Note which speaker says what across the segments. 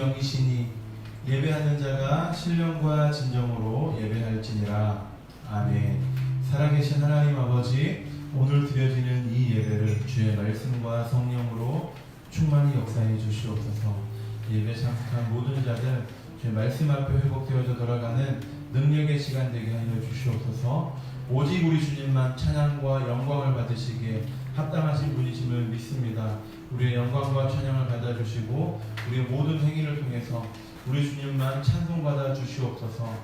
Speaker 1: 영이시니 예배하는 자가 신령과 진정으로 예배할지니라. 아멘. 살아계신 하나님 아버지, 오늘 드려지는 이 예배를 주의 말씀과 성령으로 충만히 역사해 주시옵소서. 예배 참석한 모든 자들 주의 말씀 앞에 회복되어져 돌아가는 능력의 시간 되게 하여 주시옵소서. 오직 우리 주님만 찬양과 영광을 받으시기에 합당하신 분이심을 믿습니다. 우리의 영광과 찬양을 받아주시고 우리의 모든 행위를 통해서 우리 주님만 찬송받아 주시옵소서.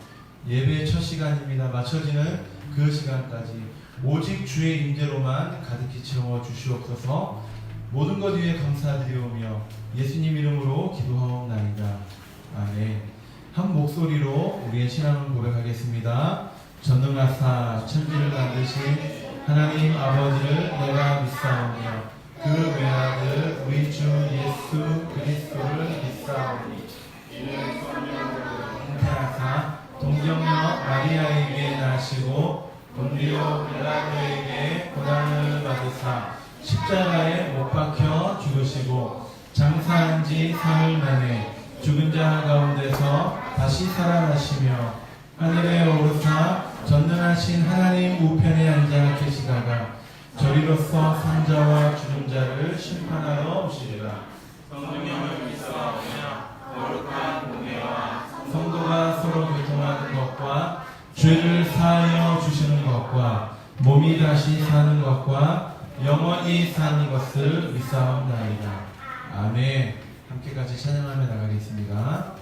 Speaker 1: 예배의 첫 시간입니다. 마쳐지는 그 시간까지 오직 주의 임재로만 가득히 채워 주시옵소서. 모든 것 위에 감사드리오며 예수님 이름으로 기도하옵나이다. 아멘. 한 목소리로 우리의 신앙을 고백하겠습니다. 전능하사 천지를 만드신 하나님 아버지를 내가 믿사오며 그 외아들 우리 주 예수 그리스도를 믿사오니 이는 성령으로 잉태하사 동정녀 마리아에게 나시고 본디오 빌라도에게 고난을 받으사 십자가에 못 박혀 죽으시고 장사한 지 사흘 만에 죽은 자 가운데서 다시 살아나시며 하늘에 오르사 전능하신 하나님 우편에 앉아 계시다가 저리로서 산자와 죽은 자를 심판하러 오시리라. 성령을 믿사오며 거룩한 공예와 성도가 서로 교통하는 것과 죄를 사하여 주시는 것과 몸이 다시 사는 것과 영원히 사는 것을 믿사옵나이다. 아멘. 함께 같이 찬양하며 나가겠습니다.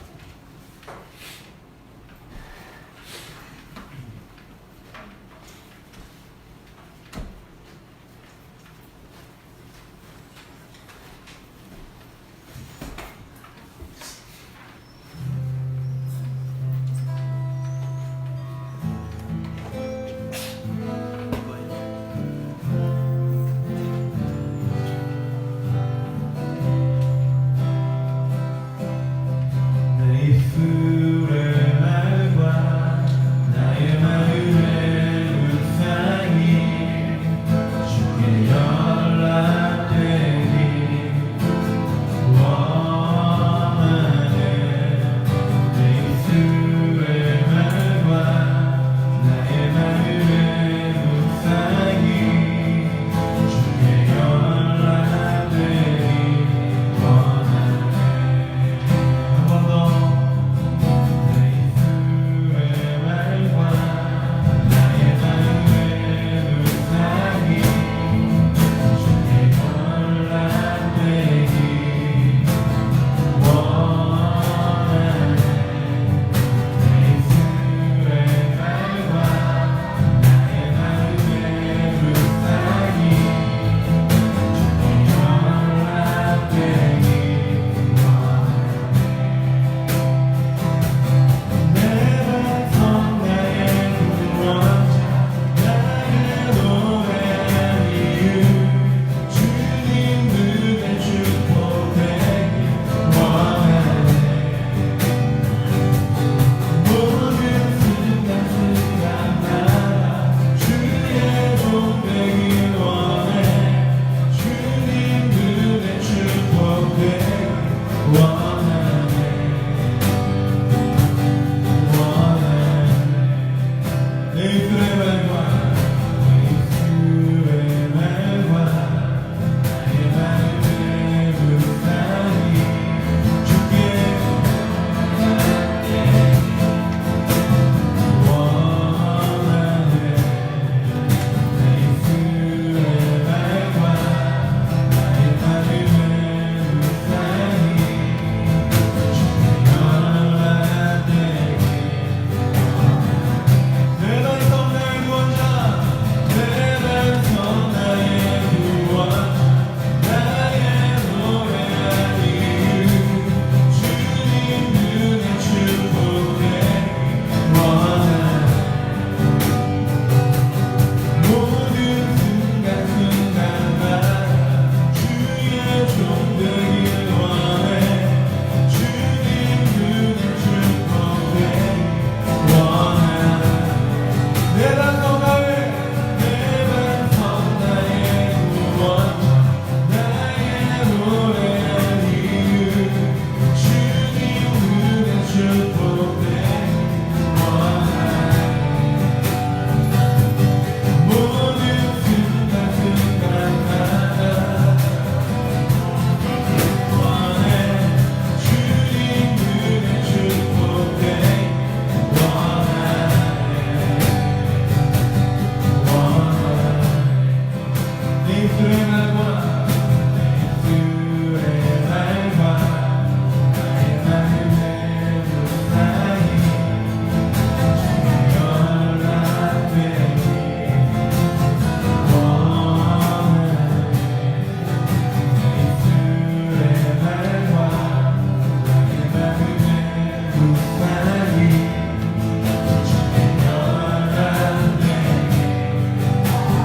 Speaker 1: 입술의 말과 내 입술의 말과 나의 마음의 두 사이 연락되기 원하네. 내 입술의 말과 나의 마음의 두 사이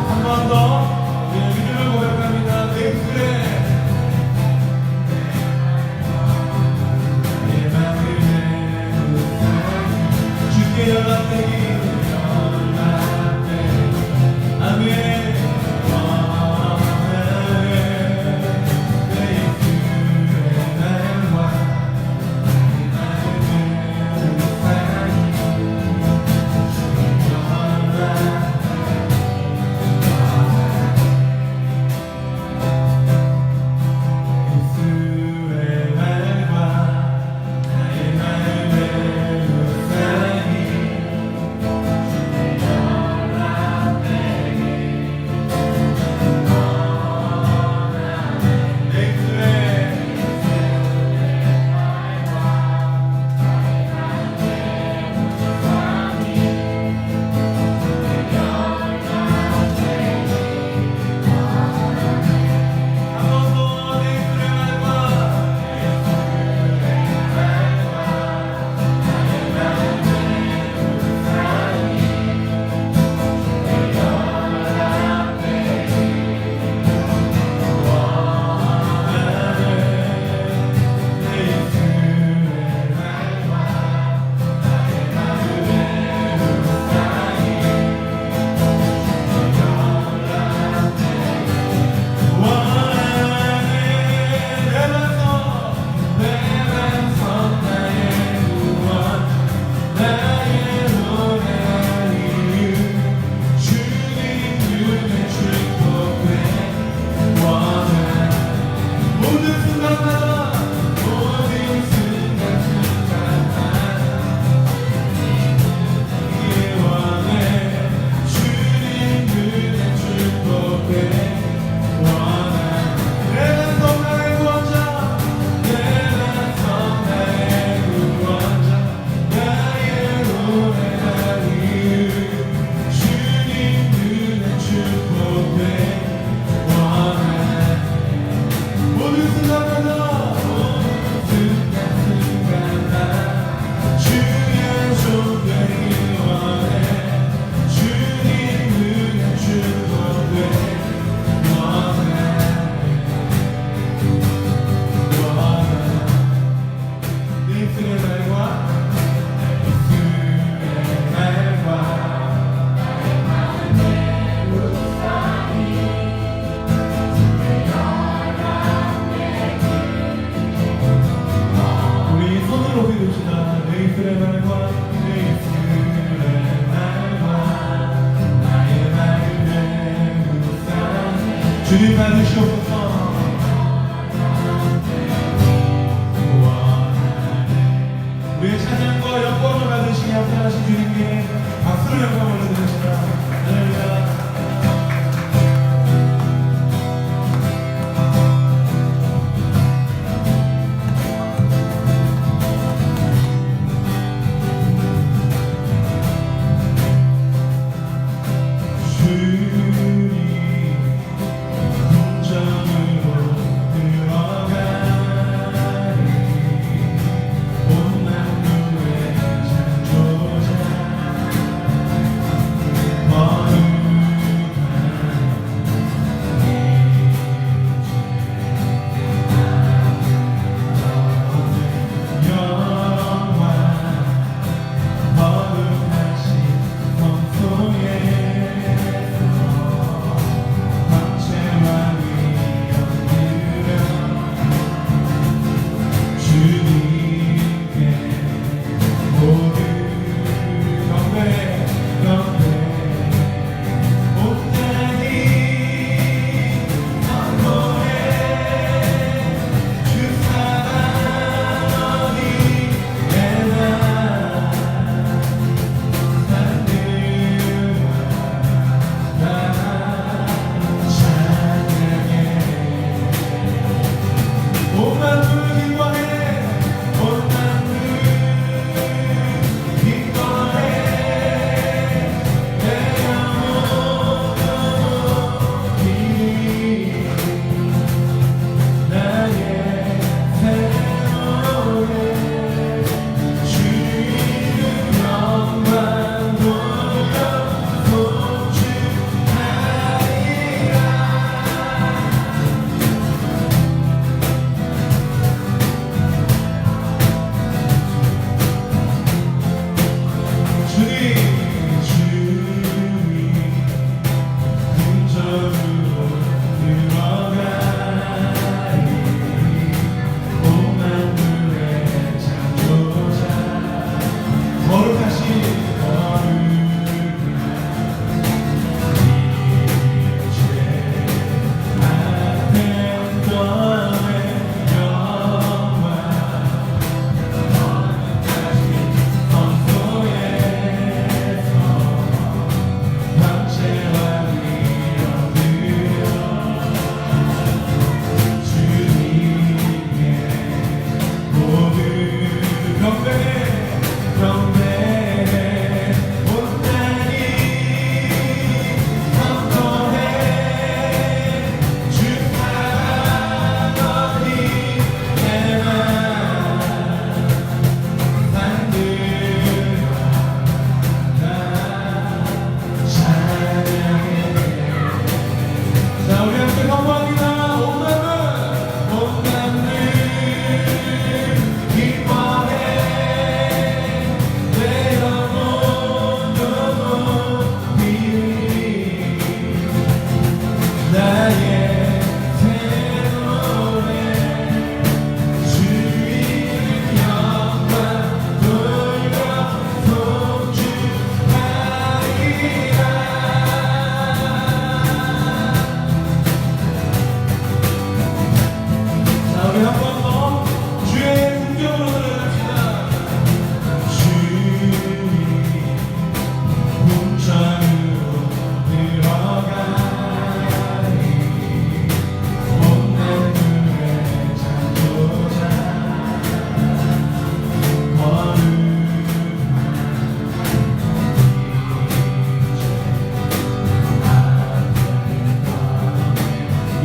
Speaker 1: 한 번 더 믿음을 고백합니다. 내 입술에 내 마음의 두 사이 주께 연락되기 아멘. 주님 받으시옵소서. 우리의 찬양과 영광을 받으시기 합당하신 주님께 박수를 영광을 올려드립니다. 할렐루야.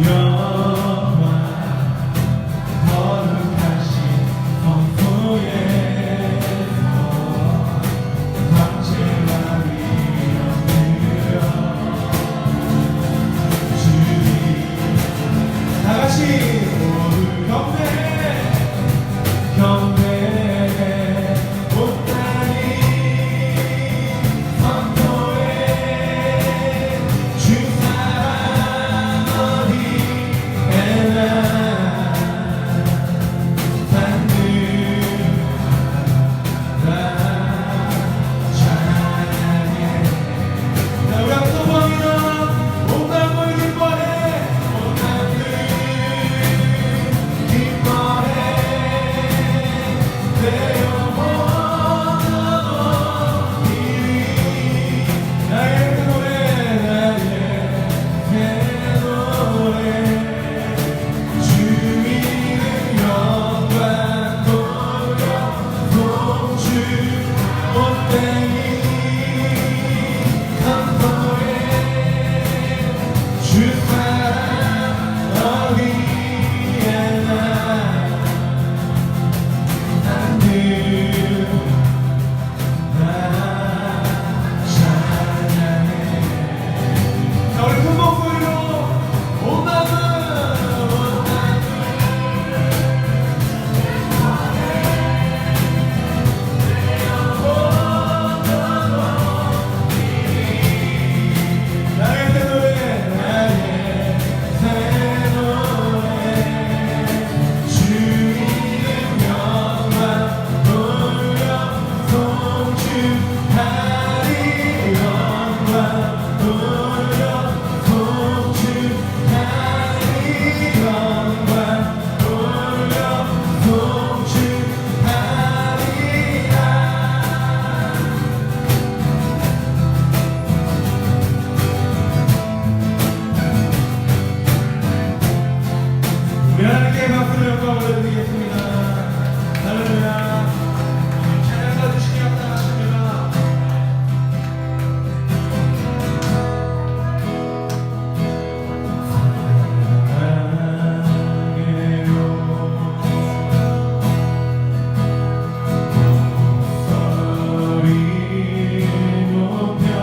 Speaker 1: 영원 거룩하신 성부에서 광채와 위엄으로 주님 다같이 모두 경배 못다니 선포해 주 사랑 어디에나 단들아 찬양해 자 우리 앞서 보이는 온 땅을 기뻐해 온 땅을 기뻐해 내 영혼 나의 새 노래 나의 새 노래 주 이름 영광 돌려 동주 못되니 선포해 주 사랑 어디에나 자 우리 큰 목소리로 온 땅을 나의 새 노래 나의 새 노래 주 이름 영광 돌려 송축하리 영광 돌려 송축하리 영광 돌려 송축하리라 우리 하나님께 박수를 영광을 올려드리겠습니다. 할렐루야. 찬양 받으시기 합당하십니다. 소리 높여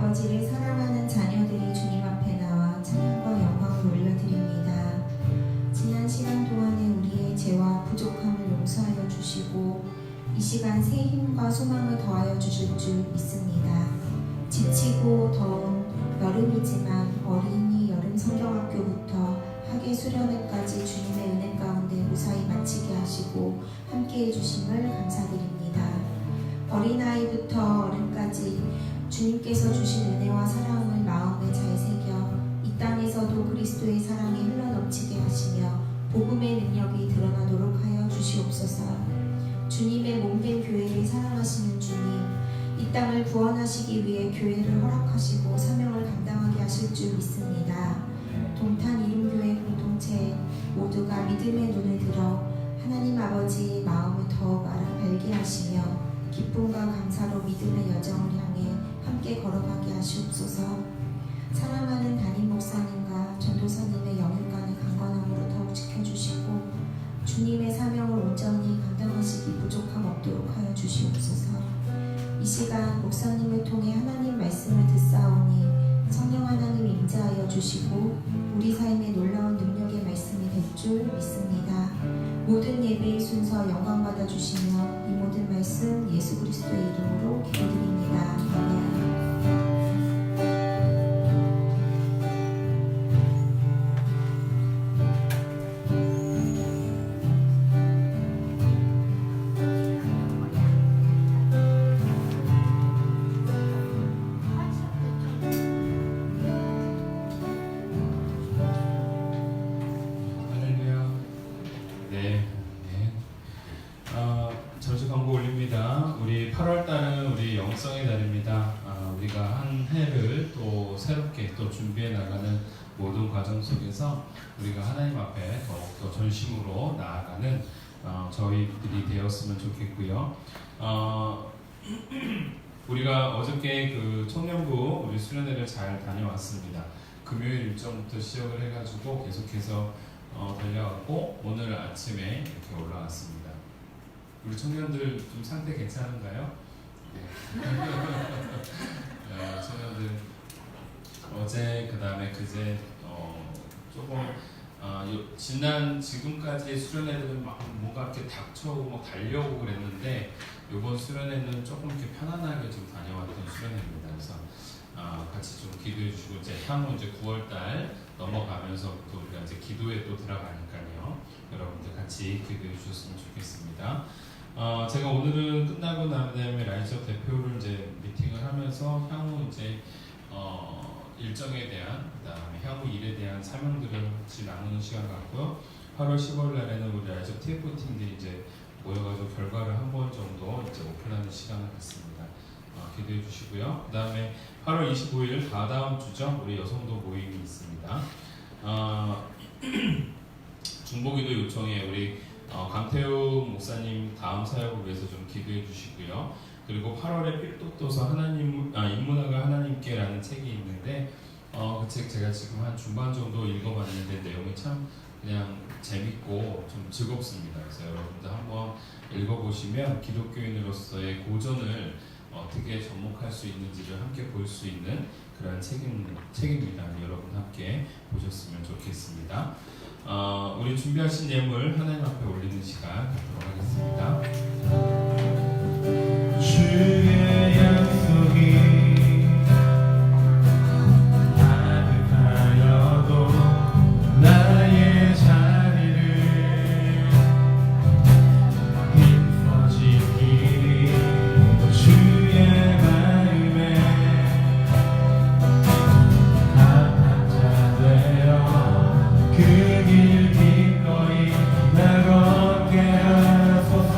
Speaker 2: 아버지를 사랑하는 자녀들이 주님 앞에 나와 찬양과 영광을 올려드립니다. 지난 시간 동안에 우리의 죄와 부족함을 용서하여 주시고 이 시간 새 힘과 소망을 더하여 주실 줄 믿습니다. 지치고 더운 여름이지만 어린이 여름 성경학교부터 학예 수련회까지 주님의 은혜 가운데 무사히 마치게 하시고 함께해 주심을 감사드립니다. 어린아이부터 어른까지 주님께서 주신 은혜와 사랑을 마음에 잘 새겨 이 땅에서도 그리스도의 사랑이 흘러넘치게 하시며 복음의 능력이 드러나도록 하여 주시옵소서. 주님의 몸된 교회를 사랑하시는 주님, 이 땅을 구원하시기 위해 교회를 허락하시고 사명을 감당하게 하실 줄 믿습니다. 동탄 이름교회 공동체 모두가 믿음의 눈을 들어 하나님 아버지의 마음을 더욱 알아발게 하시며 기쁨과 감사로 믿음의 여정을 향해 함께 걸어가게 하시옵소서. 사랑하는 담임 목사님과 전도사님의 영육간의 강건함으로 더욱 지켜주시고 주님의 사명을 온전히 감당하시기 부족함 없도록 하여 주시옵소서. 이 시간 목사님을 통해 하나님 말씀을 듣사오니 성령 하나님 임재하여 주시고 우리 삶에 놀라운 능력의 말씀이 될 줄 믿습니다. 모든 예배의 순서 영광 받아 주시며 이 모든 말씀 예수 그리스도의 이름으로 기도드립니다. 아멘.
Speaker 1: 잠시 광고 올립니다. 우리 8월달은 우리 영성의 달입니다. 우리가 한 해를 또 새롭게 또 준비해 나가는 모든 과정 속에서 우리가 하나님 앞에 더욱더 전심으로 나아가는 저희들이 되었으면 좋겠고요. 우리가 어저께 그 청년부 우리 수련회를 잘 다녀왔습니다. 금요일 일정부터 시작을 해가지고 계속해서 달려왔고 오늘 아침에 이렇게 올라왔습니다. 우리 청년들 좀 상태 괜찮은가요? 네. 청년들 어제 그 다음에 그제 조금 지금까지 수련회들은 막 뭔가 이렇게 닥쳐오고 막 달려오고 그랬는데 이번 수련회는 조금 이렇게 편안하게 좀 다녀왔던 수련회입니다. 그래서 같이 좀 기도해 주시고 이제 향후 이제 9월달 넘어가면서부터 우리가 이제 기도에 또 들어가니까요. 여러분들 같이 기도해 주셨으면 좋겠습니다. 제가 오늘은 끝나고 난 다음에 라이즈업 대표를 이제 미팅을 하면서 향후 이제 일정에 대한 그다음에 향후 일에 대한 사명들을 같이 나누는 시간 같고요. 8월 15일 날에는 우리 라이즈업 TF 팀들이 이제 모여가지고 결과를 한 번 정도 이제 오픈하는 시간을 갖습니다. 기대해 주시고요. 그다음에 8월 25일 다다음 주죠. 우리 여성도 모임이 있습니다. 중보기도 요청에 우리 강태우 목사님 다음 사역을 위해서 좀 기도해 주시고요. 그리고 8월에 필독도서 인문학을 하나님께라는 책이 있는데 그 책 제가 지금 한 중반 정도 읽어봤는데 내용이 참 그냥 재밌고 좀 즐겁습니다. 그래서 여러분들 한번 읽어보시면 기독교인으로서의 고전을 어떻게 접목할 수 있는지를 함께 볼 수 있는 그런 책입니다. 여러분 함께 보셨으면 좋겠습니다. 우리 준비하신 예물 하나님 앞에 올리는 시간 갖도록 하겠습니다. 주의 약속이 가득하여도 나의 자리를 힘써 지키리 주의 마음에 합한 자 되어 그 길 기꺼이 나 걷게 하소서.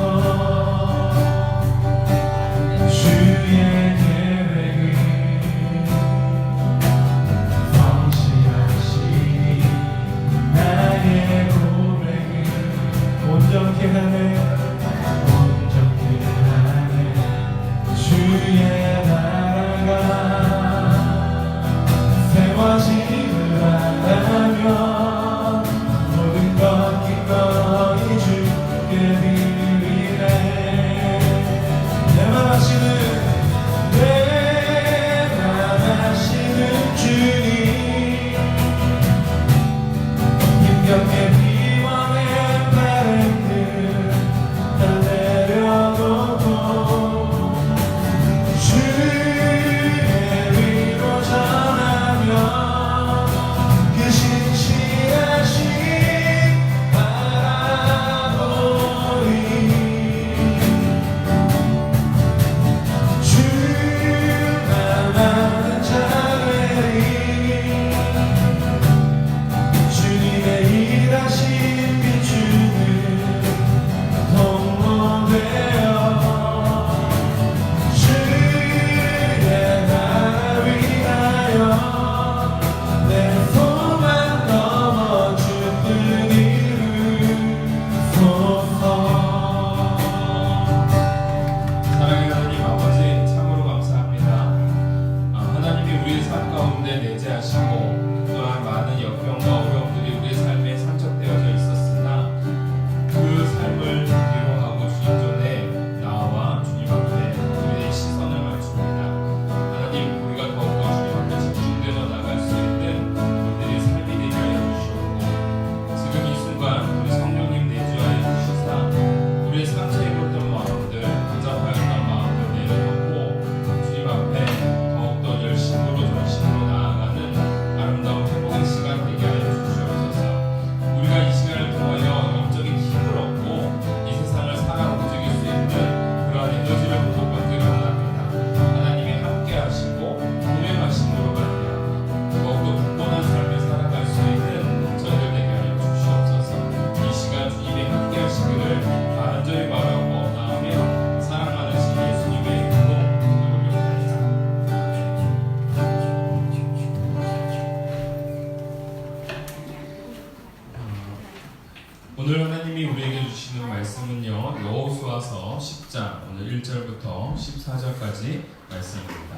Speaker 1: 여호수아서 10장 오늘 1절부터 14절까지 말씀입니다.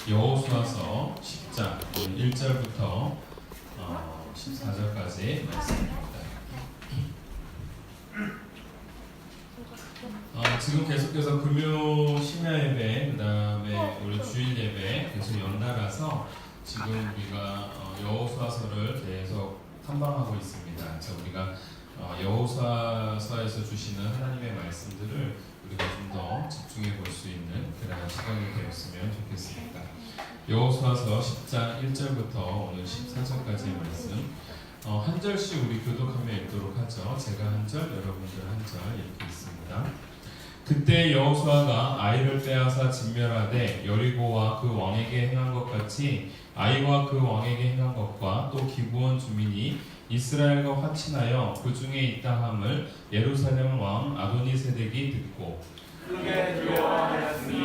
Speaker 1: 여호수아서 10장 오늘 1절부터 14절까지 말씀입니다. 지금 계속해서 금요 심야 예배, 그 다음에 우리 주일 예배 계속 연달아서 지금 우리가 여호수아서를 계속 탐방하고 있습니다. 그래서 우리가 여호수아서에서 주시는 하나님의 말씀들을 우리가 좀 더 집중해 볼 수 있는 그런 시간이 되었으면 좋겠습니다. 여호수아서 10장 1절부터 오늘 14절까지의 말씀 한 절씩 우리 교독하며 읽도록 하죠. 제가 한 절, 여러분들 한 절 이렇게 있습니다. 그때 여호수아가 아이를 빼앗아 진멸하되 여리고와 그 왕에게 행한 것 같이 아이와 그 왕에게 행한 것과 또 기브온 주민이 이스라엘과 화친하여 그 중에 있다 함을 예루살렘 왕 아도니세덱이 듣고
Speaker 3: 크게 두려워하였으니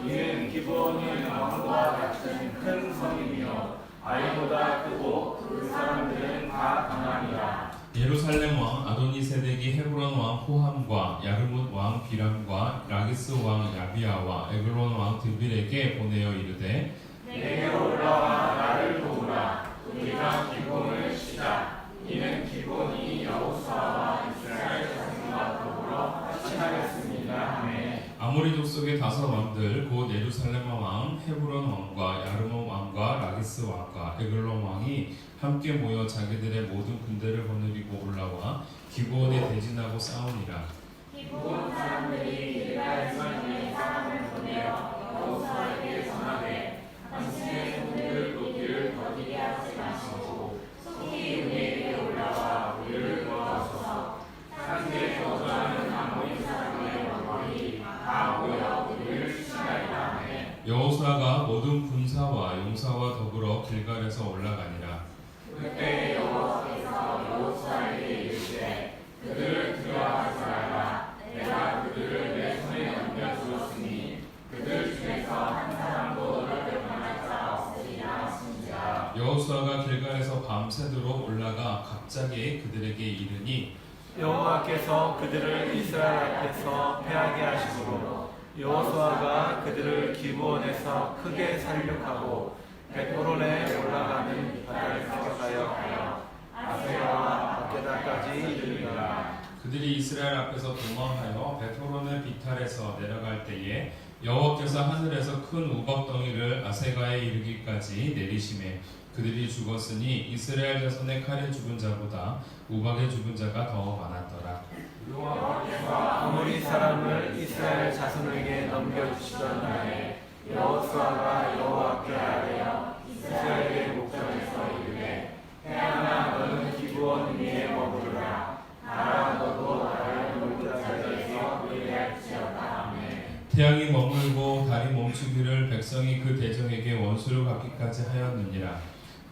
Speaker 3: 이는 기브온이 왕과 같은 큰 성이며 아이보다 크고 그 사람들은 다 강하니라.
Speaker 1: 예루살렘 왕 아도니세덱이 헤브론 왕 호함과 야르뭇 왕 비람과 라기스 왕 야비아와 에글론 왕 드빌에게 보내어 이르되
Speaker 3: 내게로 올라와 나를 도우라. 우리가 기브온을 치자. 이는 기브온이 여호수아와 이스라엘 자손과 더불어 화친하였습니다. 아멘.
Speaker 1: 아모리 족속의 다섯 왕들 곧 예루살렘 왕 헤브론 왕과 야르뭇 왕과 라기스 왕과 에글론 왕이 함께 모여 자기들의 모든 군대를 거느리고 올라와 기브온에 대진하고 싸우니라.
Speaker 3: 기브온 사람들이 길갈에서 사람을 보내어 여호수아에게 전하되 당신의 손을 높이를 더디게 하지 마시고 속히 우리에게 올라와 우리를 도와주소서. 상대에 거주하는 아모리 사람의 왕들이 다 모여 우리를 치하리라.
Speaker 1: 여호수아가 모든 군사와 용사와 더불어 길갈에서 올라가니라.
Speaker 3: 그때 여호와께서 여호수아에게 이르시되 그들을 두려워하지 말라. 내가 그들을 내 손에 넘겨주었으니 그들 중에서 한 사람도 너를 배반할 자 없으리라 하시니라.
Speaker 1: 여호수아가 길갈에서 밤새도록 올라가 갑자기 그들에게 이르니
Speaker 4: 여호와께서 그들을 이스라엘 앞에서 패하게 하시므로 여호수아가 그들을 기브온에서 크게 살육하고 벳호론에 올라가는 바다를 사격하여 아세라와 마케다까지 이르니라.
Speaker 1: 그들이 이스라엘 앞에서 도망하여 벳호론의 비탈에서 내려갈 때에 여호와께서 하늘에서 큰 우박덩이를 아세가에 이르기까지 내리심에 그들이 죽었으니 이스라엘 자손의 칼에 죽은 자보다 우박에 죽은 자가 더 많았더라.
Speaker 3: 여호와께서
Speaker 4: 아모리 사람을 이스라엘 자손에게 넘겨주시던 날에 여호수아가 여호와께 아뢰어 이스라엘의 목전에서 이르되 태양아 너는 기브온 위에 머무르라. 나라 너도 나를 물자리에서 의뢰할지어다.
Speaker 1: 태양이 머물고 달이 멈추기를 백성이 그 대적에게 원수를 갚기까지 하였느니라.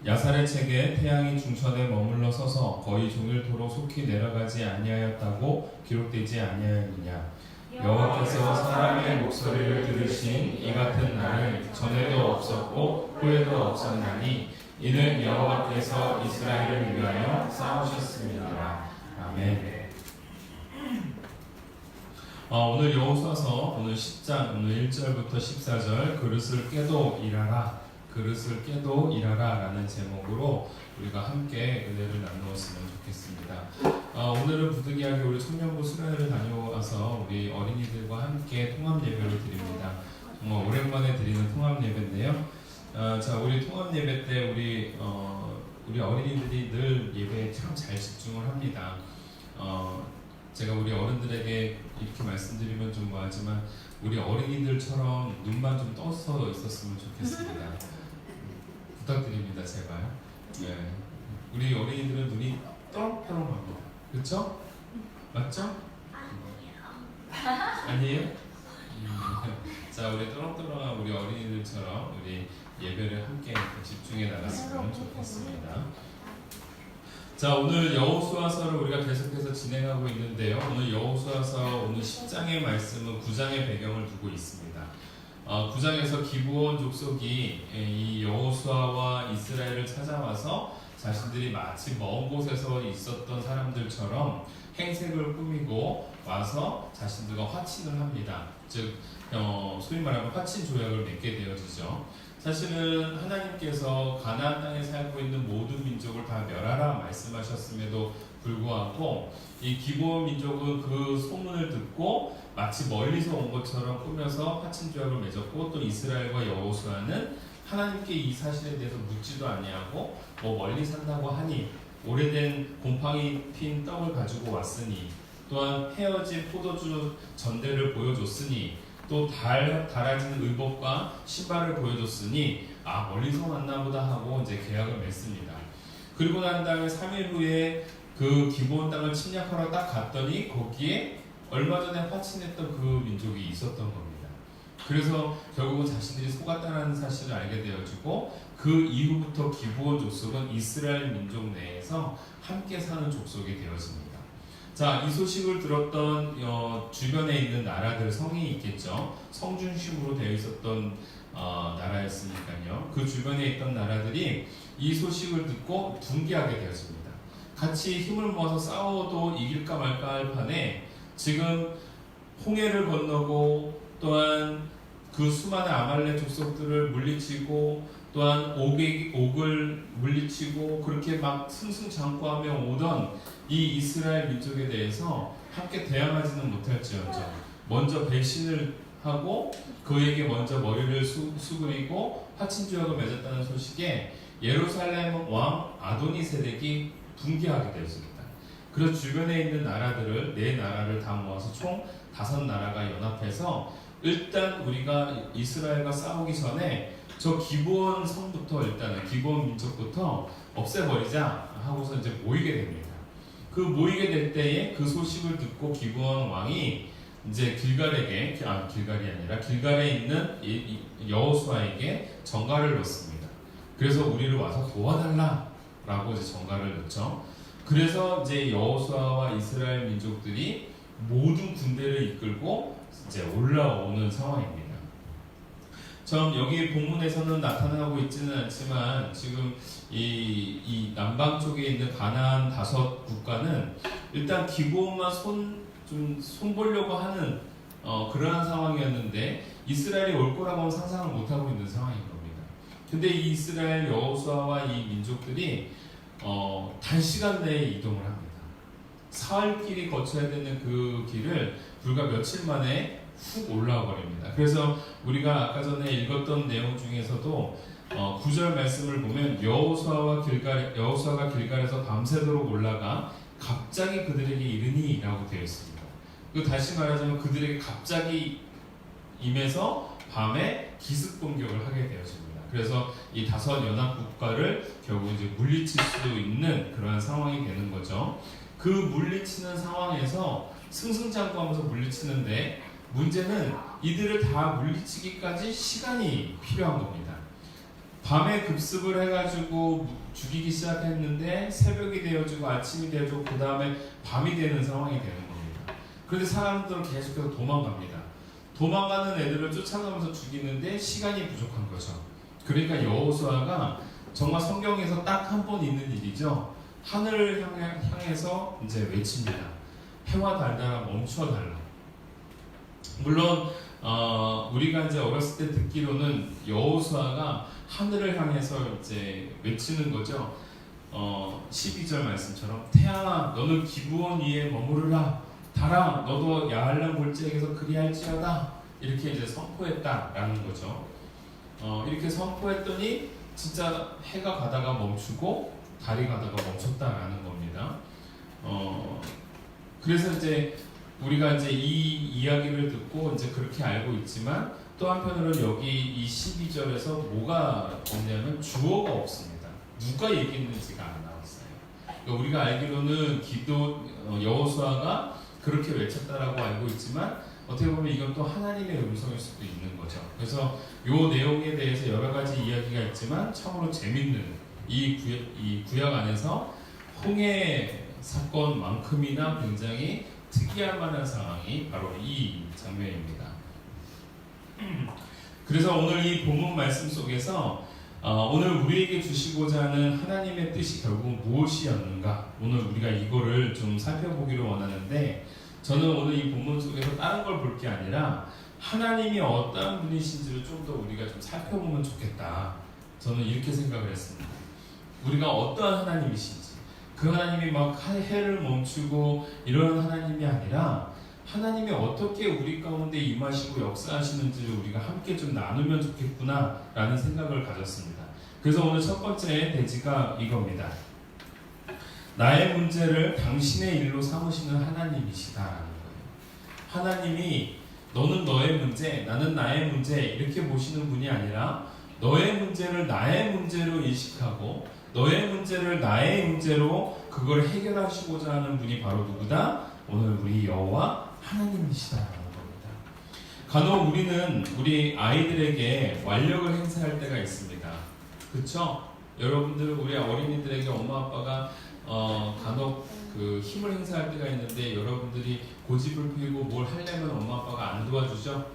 Speaker 1: 야살의 책에 태양이 중천에 머물러 서서 거의 종일토록 속히 내려가지 아니하였다고 기록되지 아니하였느냐. 여호와께서 사람의 목소리를 들으신 이 같은 날은 전에도 없었고 후에도 없었나니 이는 여호와께서 이스라엘을 위하여 싸우셨습니다. 아멘. 오늘 여호수아서 오늘 10장 오늘 1절부터 14절 그릇을 깨도 일하라 그릇을 깨도 일하라 라는 제목으로 우리가 함께 은혜를 나누었으면 좋겠습니다. 오늘은 부득이하게 우리 청년부 수련회를 다녀와서 우리 어린이들과 함께 통합 예배를 드립니다. 정말 오랜만에 드리는 통합 예배인데요. 자, 우리 통합 예배 때 우리 어린이들이 늘 예배에 참 잘 집중을 합니다. 제가 우리 어른들에게 이렇게 말씀드리면 좀 뭐하지만 우리 어린이들처럼 눈만 좀 떠서 있었으면 좋겠습니다. 부탁드립니다, 제발. 네. 우리 어린이들은 눈이 떠렁떠렁합니다. 그렇죠? 맞죠? 아니에요? 자, 우리 떠렁떠렁한 우리 어린이들처럼 우리 예배를 함께 집중해 나갔으면 좋겠습니다. 자, 오늘 여호수아서를 우리가 계속해서 진행하고 있는데요. 오늘 여호수아서 오늘 10장의 말씀은 9장의 배경을 두고 있습니다. 9장에서 기브온 족속이 이 여호수아와 이스라엘을 찾아와서 자신들이 마치 먼 곳에서 있었던 사람들처럼 행색을 꾸미고 와서 자신들과 화친을 합니다. 즉 소위 말하면 화친 조약을 맺게 되어지죠. 사실은 하나님께서 가나안 땅에 살고 있는 모든 민족을 다 멸하라 말씀하셨음에도 불구하고 이 기브온 민족은 그 소문을 듣고 마치 멀리서 온 것처럼 꾸며서 화친 조약을 맺었고, 또 이스라엘과 여호수아는 하나님께 이 사실에 대해서 묻지도 아니하고 멀리 산다고 하니 오래된 곰팡이 핀 떡을 가지고 왔으니, 또한 헤어진 포도주 전대를 보여줬으니, 또 달아지는 의복과 신발을 보여줬으니 멀리서 왔나보다 하고 이제 계약을 맺습니다. 그리고 난 다음에 3일 후에 그 기브온 땅을 침략하러 딱 갔더니 거기에 얼마 전에 화친했던 그 민족이 있었던 겁니다. 그래서 결국은 자신들이 속았다는 사실을 알게 되어지고, 그 이후부터 기브온 족속은 이스라엘 민족 내에서 함께 사는 족속이 되어집니다. 자, 이 소식을 들었던 주변에 있는 나라들, 성이 있겠죠. 성 중심으로 되어 있었던 나라였으니까요. 그 주변에 있던 나라들이 이 소식을 듣고 분개하게 되었습니다. 같이 힘을 모아서 싸워도 이길까 말까 할 판에 지금 홍해를 건너고, 또한 그 수많은 아말렉 족속들을 물리치고, 또한 옥을 물리치고, 그렇게 막 승승장구하며 오던 이 이스라엘 민족에 대해서 함께 대항하지는 못할지언정 먼저 배신을 하고 그에게 먼저 머리를 수그리고 화친조약을 맺었다는 소식에 예루살렘 왕 아도니세덱이 분개하게 되었습니다. 그래서 주변에 있는 나라들을, 4나라를 다 모아서 총 5나라가 연합해서 일단 우리가 이스라엘과 싸우기 전에 저 기브온 성부터, 일단은 기브온 민족부터 없애버리자 하고서 이제 모이게 됩니다. 그 모이게 될 때에 그 소식을 듣고 기브온 왕이 이제 길갈에 있는 여호수아에게 전가를 넣습니다. 그래서 우리를 와서 도와달라라고 이제 전가를 넣죠. 그래서 이제 여호수아와 이스라엘 민족들이 모든 군대를 이끌고 이제 올라오는 상황입니다. 여기 본문에서는 나타나고 있지는 않지만 지금 이 남방 쪽에 있는 가나안 5국가는 일단 기브온만 손 보려고 하는 그러한 상황이었는데, 이스라엘이 올 거라고는 상상을 못 하고 있는 상황인 겁니다. 근데 이 이스라엘 여호수아와 이 민족들이 단시간 내에 이동을 합니다. 사흘 길이 거쳐야 되는 그 길을 불과 며칠 만에 훅 올라와 버립니다. 그래서 우리가 아까 전에 읽었던 내용 중에서도 9절 말씀을 보면 여호수아가 길갈에서 밤새도록 올라가 갑자기 그들에게 이르니 라고 되어 있습니다. 다시 말하자면 그들에게 갑자기 임해서 밤에 기습 공격을 하게 되어집니다. 그래서 이 5 연합 국가를 결국 이제 물리칠 수 있는 그러한 상황이 되는 거죠. 그 물리치는 상황에서 승승장구하면서 물리치는데, 문제는 이들을 다 물리치기까지 시간이 필요한 겁니다. 밤에 급습을 해가지고 죽이기 시작했는데 새벽이 되어지고 아침이 되어지고 그 다음에 밤이 되는 상황이 되는 겁니다. 그런데 사람들은 계속해서 도망갑니다. 도망가는 애들을 쫓아가면서 죽이는데 시간이 부족한 거죠. 그러니까 여호수아가 정말 성경에서 딱 한 번 있는 일이죠. 하늘을 향해서 이제 외칩니다. 해와 달달아 멈추어 달라. 물론 우리가 이제 어렸을 때 듣기로는 여호수아가 하늘을 향해서 이제 외치는 거죠. 12절 말씀처럼 태양아 너는 기브온 위에 머무르라, 달아 너도 야할람 골짜기에서 그리할지어다, 이렇게 이제 선포했다라는 거죠. 이렇게 선포했더니 진짜 해가 가다가 멈추고 달이 가다가 멈췄다라는 겁니다. 그래서 이제 우리가 이제 이 이야기를 듣고 이제 그렇게 알고 있지만, 또 한편으로는 여기 이 12절에서 뭐가 없냐면 주어가 없습니다. 누가 얘기했는지가 안 나왔어요. 그러니까 우리가 알기로는 여호수아가 그렇게 외쳤다라고 알고 있지만, 어떻게 보면 이건 또 하나님의 음성일 수도 있는 거죠. 그래서 이 내용에 대해서 여러 가지 이야기가 있지만 참으로 재밌는 이 구약 안에서 홍해 사건만큼이나 굉장히 특이할 만한 상황이 바로 이 장면입니다. 그래서 오늘 이 본문 말씀 속에서 오늘 우리에게 주시고자 하는 하나님의 뜻이 결국 무엇이었는가, 오늘 우리가 이거를 좀 살펴보기를 원하는데, 저는 오늘 이 본문 속에서 다른 걸 볼 게 아니라 하나님이 어떠한 분이신지를 좀 더 우리가 좀 살펴보면 좋겠다. 저는 이렇게 생각을 했습니다. 우리가 어떠한 하나님이신지, 그 하나님이 막 해를 멈추고 이런 하나님이 아니라 하나님이 어떻게 우리 가운데 임하시고 역사하시는지를 우리가 함께 좀 나누면 좋겠구나 라는 생각을 가졌습니다. 그래서 오늘 첫 번째 대지가 이겁니다. 나의 문제를 당신의 일로 삼으시는 하나님이시다라는 거예요. 하나님이 너는 너의 문제, 나는 나의 문제 이렇게 보시는 분이 아니라 너의 문제를 나의 문제로 인식하고 너의 문제를 나의 문제로 그걸 해결하시고자 하는 분이 바로 누구다? 오늘 우리 여호와 하나님이시다라는 겁니다. 간혹 우리는 우리 아이들에게 완력을 행사할 때가 있습니다. 그렇죠? 여러분들 우리 어린이들에게 엄마 아빠가 간혹 그 힘을 행사할 때가 있는데 여러분들이 고집을 피우고 뭘 하려면 엄마 아빠가 안 도와주죠?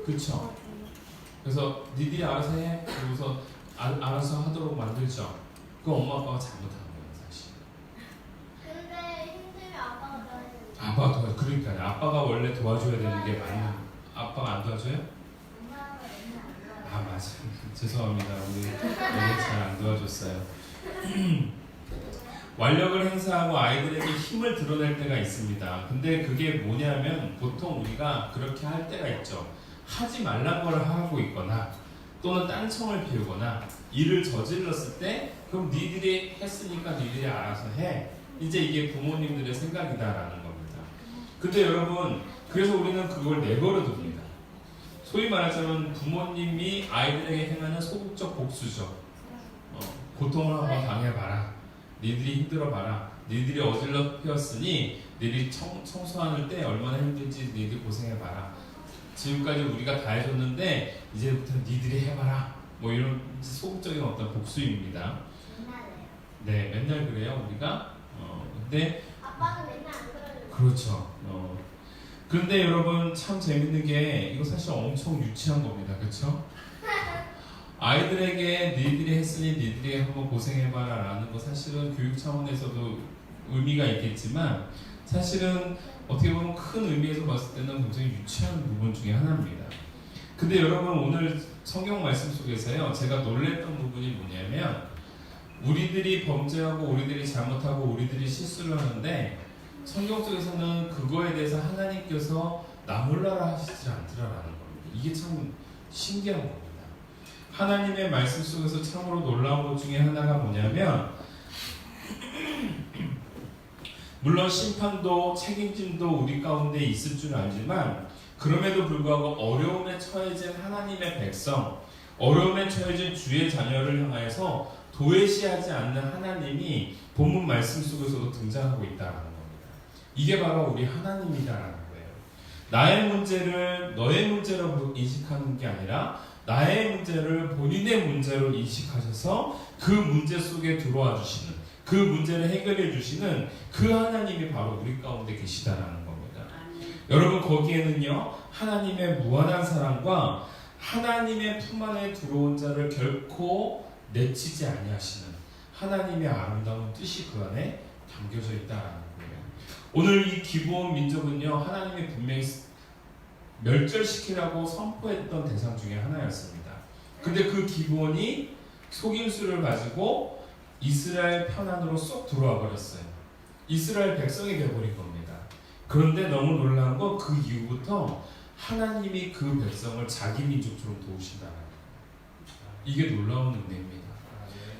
Speaker 1: 그렇죠? 그래서 니들이 알아서 해. 그러고서 알아서 하도록 만들죠. 그 엄마 아빠가 잘못한 거예요, 사실.
Speaker 3: 근데 힘들면 아빠가 도와줘야지.
Speaker 1: 아빠가 도와줘. 그러니까요. 아빠가 원래 도와줘야 되는 게 맞는. 아빠가 안 도와줘요?
Speaker 3: 엄마가 맨날 안 도와줘.
Speaker 1: 아 맞아. 죄송합니다. 우리 잘 안 도와줬어요. 완력을 행사하고 아이들에게 힘을 드러낼 때가 있습니다. 근데 그게 뭐냐면 보통 우리가 그렇게 할 때가 있죠. 하지 말란 걸 하고 있거나 또는 딴청을 피우거나 일을 저질렀을 때 그럼 니들이 했으니까 니들이 알아서 해. 이제 이게 부모님들의 생각이다라는 겁니다. 근데 여러분 그래서 우리는 그걸 내버려 둡니다. 소위 말하자면 부모님이 아이들에게 행하는 소극적 복수죠. 고통을 한번 당해봐라. 니들이 힘들어봐라. 니들이 어질러피웠으니 니들이 청소하는 때 얼마나 힘든지 니들이 고생해봐라. 지금까지 우리가 다 해줬는데 이제부터 니들이 해봐라. 뭐 이런 소극적인 어떤 복수입니다.
Speaker 3: 맨날 해요.
Speaker 1: 네, 맨날 그래요 우리가. 근데
Speaker 3: 아빠는 맨날 안 그러는 거.
Speaker 1: 그렇죠. 근데 여러분 참 재밌는 게 이거 사실 엄청 유치한 겁니다. 그렇죠? 아이들에게 니들이 했으니 니들이 한번 고생해봐라 라는 거 사실은 교육 차원에서도 의미가 있겠지만 사실은 어떻게 보면 큰 의미에서 봤을 때는 굉장히 유치한 부분 중에 하나입니다. 근데 여러분 오늘 성경 말씀 속에서요 제가 놀랬던 부분이 뭐냐면 우리들이 범죄하고 우리들이 잘못하고 우리들이 실수를 하는데 성경 속에서는 그거에 대해서 하나님께서 나 몰라라 하시지 않더라라는 겁니다. 이게 참 신기한 겁니다. 하나님의 말씀 속에서 참으로 놀라운 것 중에 하나가 뭐냐면 물론 심판도 책임짐도 우리 가운데 있을 줄 알지만 그럼에도 불구하고 어려움에 처해진 하나님의 백성, 어려움에 처해진 주의 자녀를 향하여서 도외시하지 않는 하나님이 본문 말씀 속에서도 등장하고 있다는 겁니다. 이게 바로 우리 하나님이다라는 거예요. 나의 문제를 너의 문제로 인식하는 게 아니라 나의 문제를 본인의 문제로 인식하셔서 그 문제 속에 들어와 주시는 그 문제를 해결해 주시는 그 하나님이 바로 우리 가운데 계시다라는 겁니다. 여러분 거기에는요 하나님의 무한한 사랑과 하나님의 품 안에 들어온 자를 결코 내치지 아니하시는 하나님의 아름다운 뜻이 그 안에 담겨져 있다라는 거예요. 오늘 이 기브온 민족은요 하나님이 분명히 멸절시키라고 선포했던 대상 중에 하나였습니다. 근데 그 기브온이 속임수를 가지고 이스라엘 편안으로 쏙 들어와 버렸어요. 이스라엘 백성이 되어버린 겁니다. 그런데 너무 놀라운 건 그 이후부터 하나님이 그 백성을 자기 민족처럼 도우신다는 거예요. 이게 놀라운 은혜입니다.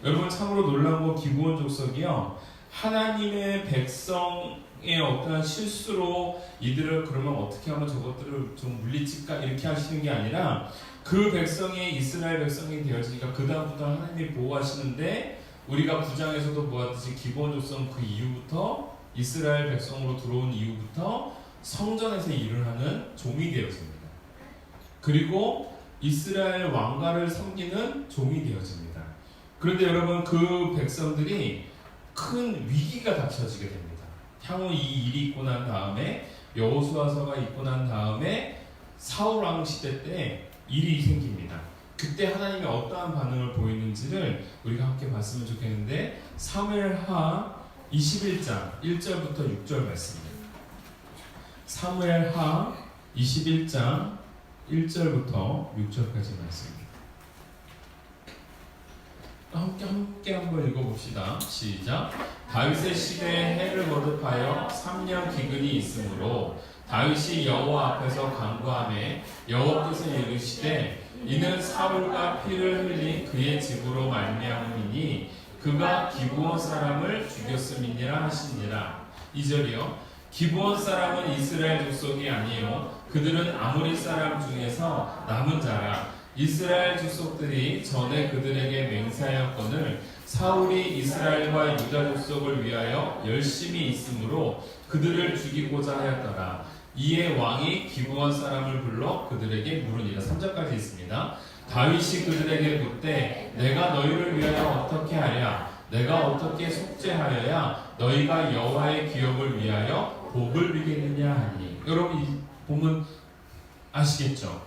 Speaker 1: 여러분 참으로 놀라운 건 기브온 족속이요 하나님의 백성의 어떠한 실수로 이들을 그러면 어떻게 하면 저것들을 좀 물리칠까 이렇게 하시는 게 아니라 그 백성이 이스라엘 백성이 되어지니까 그 다음부터 하나님이 보호하시는데 우리가 9장에서도 보았듯이 기브온 족속은 그 이후부터 이스라엘 백성으로 들어온 이후부터 성전에서 일을 하는 종이 되어집니다. 그리고 이스라엘 왕가를 섬기는 종이 되어집니다. 그런데 여러분 그 백성들이 큰 위기가 닥쳐지게 됩니다. 향후 이 일이 있고 난 다음에 여호수아서가 있고 난 다음에 사울 왕 시대 때 일이 생깁니다. 그때 하나님이 어떠한 반응을 보이는지를 우리가 함께 봤으면 좋겠는데 사무엘하 21장 1절부터 6절 말씀입니다. 사무엘하 21장 1절부터 6절까지 말씀입니다. 함께 한번 읽어봅시다. 시작. 다윗의 시대에 해를 거듭하여 3년 기근이 있으므로 다윗이 여호와 앞에서 간구하매 여호와께서 이르시되 이는 사울과 피를 흘린 그의 집으로 말미암음이니 그가 기브온 사람을 죽였음이니라 하시니라. 2절이요. 기브온 사람은 이스라엘 족속이 아니요 그들은 아모리 사람 중에서 남은 자라. 이스라엘 족속들이 전에 그들에게 맹세하였거늘 사울이 이스라엘과 유다 족속을 위하여 열심히 있으므로 그들을 죽이고자 하였더라. 이에 왕이 기브온 사람을 불러 그들에게 물으니라. 3절까지 있습니다. 다윗이 그들에게 묻되 내가 너희를 위하여 어떻게 하랴? 내가 어떻게 속죄하여야 너희가 여호와의 기업을 위하여 복을 비겠느냐 하니. 여러분 이 보면 아시겠죠?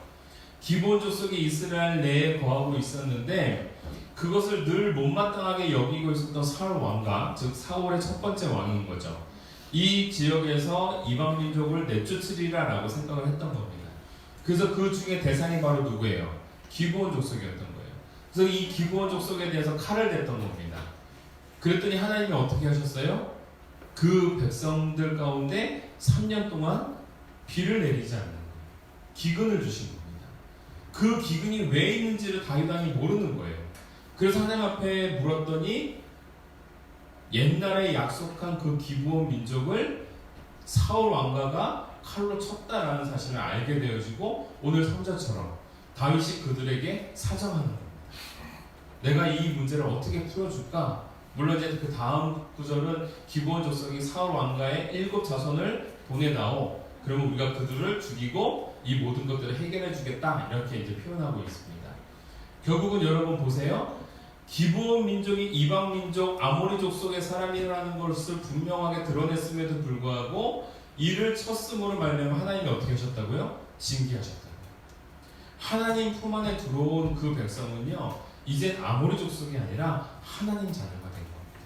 Speaker 1: 기브온 족속이 이스라엘 내에 거하고 있었는데 그것을 늘 못마땅하게 여기고 있었던 사울 왕가, 즉 사울의 첫 번째 왕인 거죠. 이 지역에서 이방 민족을 내쫓으리라 라고 생각을 했던 겁니다. 그래서 그 중에 대상이 바로 누구예요? 기브온 족속이었던 거예요. 그래서 이 기브온 족속에 대해서 칼을 댔던 겁니다. 그랬더니 하나님이 어떻게 하셨어요? 그 백성들 가운데 3년 동안 비를 내리지 않는 거예요. 기근을 주신 겁니다. 그 기근이 왜 있는지를 다윗 왕이 모르는 거예요. 그래서 하나님 앞에 물었더니 옛날에 약속한 그 기브온 민족을 사울 왕가가 칼로 쳤다라는 사실을 알게 되어지고 오늘 3절처럼 다윗이 그들에게 사정하는 겁니다. 내가 이 문제를 어떻게 풀어줄까? 물론 이제 그 다음 구절은 기브온 족속이 사울 왕가의 7 자손을 보내다오. 그러면 우리가 그들을 죽이고 이 모든 것들을 해결해 주겠다 이렇게 이제 표현하고 있습니다. 결국은 여러분 보세요. 기브온 민족이 이방 민족 아모리 족속의 사람이라는 것을 분명하게 드러냈음에도 불구하고 이를 쳤음으로 말미암아 하나님이 어떻게 하셨다고요? 징계하셨다고요. 하나님 품 안에 들어온 그 백성은요 이제 아모리 족속이 아니라 하나님 자녀가 된 겁니다.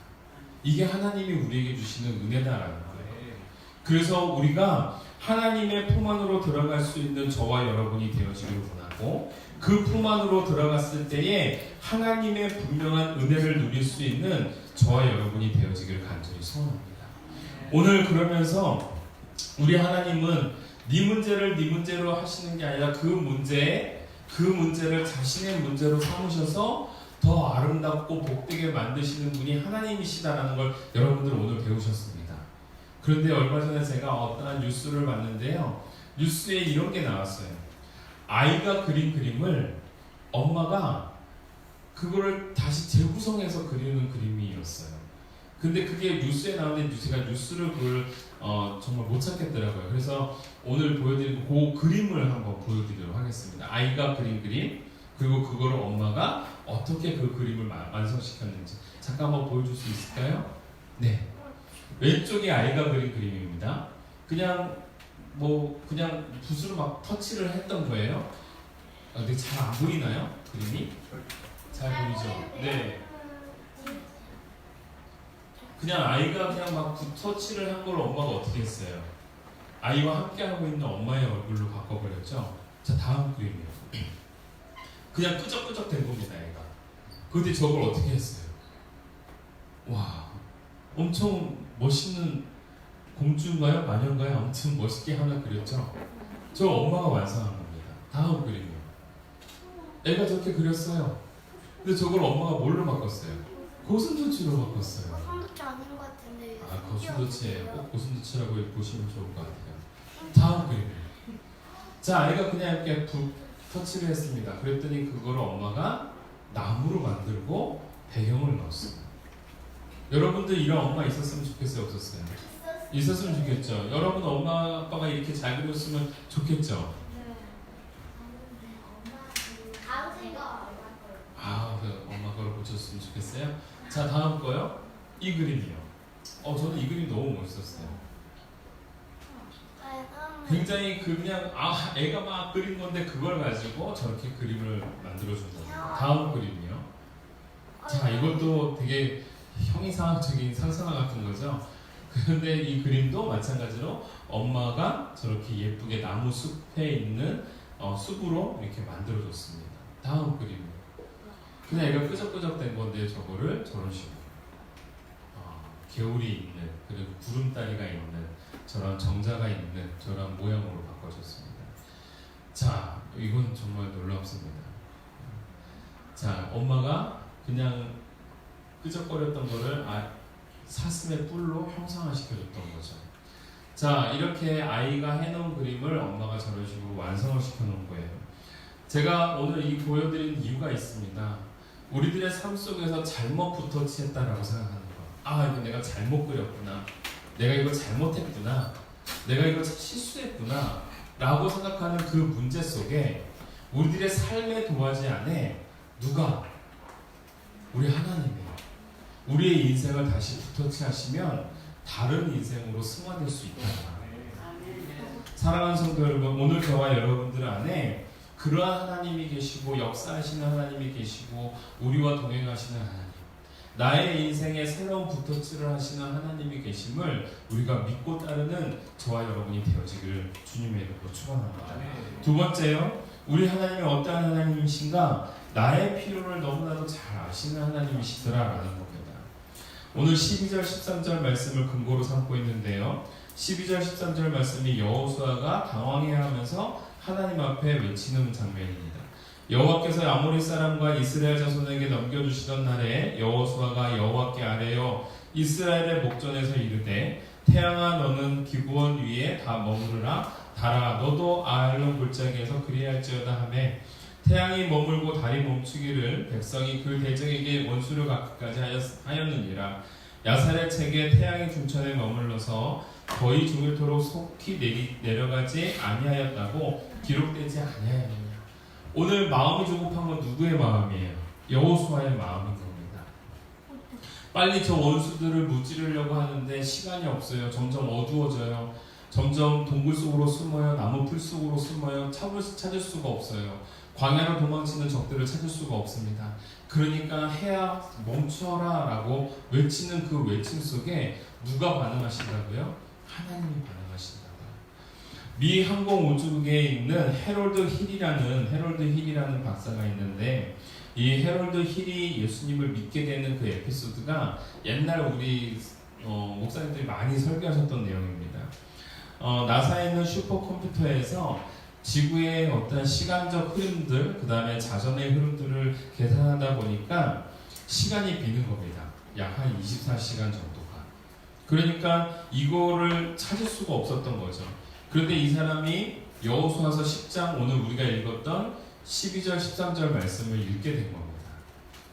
Speaker 1: 이게 하나님이 우리에게 주시는 은혜다라는 거예요. 그래서 우리가 하나님의 품 안으로 들어갈 수 있는 저와 여러분이 되어지기를 원하고 그 품 안으로 들어갔을 때에 하나님의 분명한 은혜를 누릴 수 있는 저와 여러분이 되어지기를 간절히 소원합니다. 오늘 그러면서 우리 하나님은 네 문제를 네 문제로 하시는 게 아니라 그 문제를 자신의 문제로 삼으셔서 더 아름답고 복되게 만드시는 분이 하나님이시다라는 걸 여러분들 오늘 배우셨습니다. 그런데 얼마 전에 제가 어떠한 뉴스를 봤는데요. 뉴스에 이런 게 나왔어요. 아이가 그린 그림을 엄마가 그거를 다시 재구성해서 그리는 그림이었어요. 근데 그게 뉴스에 나오는데 제가 뉴스를 그걸 정말 못 찾겠더라고요. 그래서 오늘 보여드린 그 그림을 한번 보여드리도록 하겠습니다. 아이가 그린 그림, 그리고 그거를 엄마가 어떻게 그 그림을 완성시켰는지 잠깐 한번 보여줄 수 있을까요? 네. 왼쪽이 아이가 그린 그림입니다. 그냥 붓으로 막 터치를 했던 거예요. 근데 잘 안 보이나요? 그림이? 잘 보이죠? 네. 그냥 아이가 그냥 막 붓 터치를 한 걸 엄마가 어떻게 했어요? 아이와 함께 하고 있는 엄마의 얼굴로 바꿔버렸죠? 자, 다음 그림이요. 그냥 끄적끄적 된 겁니다, 애가. 근데 저걸 어떻게 했어요? 와, 엄청 멋있는 공주인가요? 마녀인가요? 아무튼 멋있게 하나 그렸죠? 저 엄마가 완성한 겁니다. 다음 그림이요. 애가 저렇게 그렸어요. 근데 저걸 엄마가 뭘로 바꿨어요? 고슴도치로 바꿨어요.
Speaker 3: 손도치 아닌 것 같은데.
Speaker 1: 아, 고슴도치예요. 꼭 고슴도치라고 보시면 좋을 것 같아요. 다음 그림. 자, 아이가 그냥 이렇게 터치를 했습니다. 그랬더니 그거를 엄마가 나무로 만들고 배경을 넣었어요. 여러분들 이런 엄마 있었으면 좋겠어요? 없었어요? 있었으면 좋겠죠. 여러분 엄마 아빠가 이렇게 잘 그렸으면 좋겠죠. 아, 엄마 거를 고쳤으면 좋겠어요. 자, 다음 거요. 이 그림이요. 저는 이 그림 너무 멋있었어요. 굉장히 그냥 애가 막 그린 건데 그걸 가지고 저렇게 그림을 만들어준 거예요. 다음 그림이요. 자, 이것도 되게 형이상학적인 상상화 같은 거죠. 그런데 이 그림도 마찬가지로 엄마가 저렇게 예쁘게 나무 숲에 있는 숲으로 이렇게 만들어줬습니다. 다음 그림. 그냥 얘가 끄적끄적된 건데 저거를 저런 식으로 개울이 있는, 그리고 구름다리가 있는, 저런 정자가 있는 저런 모양으로 바꿔줬습니다. 자, 이건 정말 놀랍습니다. 자, 엄마가 그냥 끄적거렸던 거를 사슴의 뿔로 형상화시켜줬던 거죠. 자, 이렇게 아이가 해놓은 그림을 엄마가 저런 식으로 완성을 시켜놓은 거예요. 제가 오늘 이 보여드린 이유가 있습니다. 우리들의 삶 속에서 잘못 붓터치했다라고 생각하는 거. 이거 내가 잘못 그렸구나. 내가 이거 잘못했구나. 내가 이거 실수했구나. 라고 생각하는 그 문제 속에 우리들의 삶의 도화지 안에 누가? 우리 하나님이에요. 우리의 인생을 다시 붓터치하시면 다른 인생으로 승화될 수 있다. 사랑하는 성도 여러분, 오늘 저와 여러분들 안에 그러한 하나님이 계시고 역사하시는 하나님이 계시고 우리와 동행하시는 하나님, 나의 인생에 새로운 붓터치를 하시는 하나님이 계심을 우리가 믿고 따르는 저와 여러분이 되어지기를 주님의 이름으로 축원합니다. 두 번째요, 우리 하나님이 어떠한 하나님이신가? 나의 필요를 너무나도 잘 아시는 하나님이시더라라는 겁니다. 오늘 12절 13절 말씀을 근거로 삼고 있는데요, 12절 13절 말씀이 여호수아가 당황해야 하면서 하나님 앞에 외치는 장면입니다. 여호와께서 아모리 사람과 이스라엘 자손에게 넘겨주시던 날에 여호수아가 여호와께 아뢰어 이스라엘의 목전에서 이르되 태양아 너는 기브온 위에 다 머무르라. 달아 너도 아알론 골짜기에서 그리할지어다 하매 태양이 머물고 달이 멈추기를 백성이 그 대적에게 원수를 갚기까지 하였느니라. 야살의 책에 태양이 중천에 머물러서 거의 종일토록 속히 내려가지 아니하였다고 기록되지 아니하였느냐. 오늘 마음이 조급한 건 누구의 마음이에요? 여호수아의 마음인 겁니다. 빨리 저 원수들을 무찌르려고 하는데 시간이 없어요. 점점 어두워져요. 점점 동굴 속으로 숨어요. 나무 풀 속으로 숨어요. 찾을 수가 없어요. 광야로 도망치는 적들을 찾을 수가 없습니다. 그러니까 해야 멈춰라 라고 외치는 그 외침 속에 누가 반응하신다고요? 하나님이 반응하신다고요. 미 항공 우주국에 있는 해롤드 힐이라는 박사가 있는데, 이 해롤드 힐이 예수님을 믿게 되는 그 에피소드가 옛날 우리 목사님들이 많이 설교하셨던 내용입니다. 나사에 있는 슈퍼컴퓨터에서 지구의 어떤 시간적 흐름들, 그 다음에 자전의 흐름들을 계산하다 보니까 시간이 비는 겁니다. 약 한 24시간 정도가. 그러니까 이거를 찾을 수가 없었던 거죠. 그런데 이 사람이 여호수아서 10장 오늘 우리가 읽었던 12절 13절 말씀을 읽게 된 겁니다.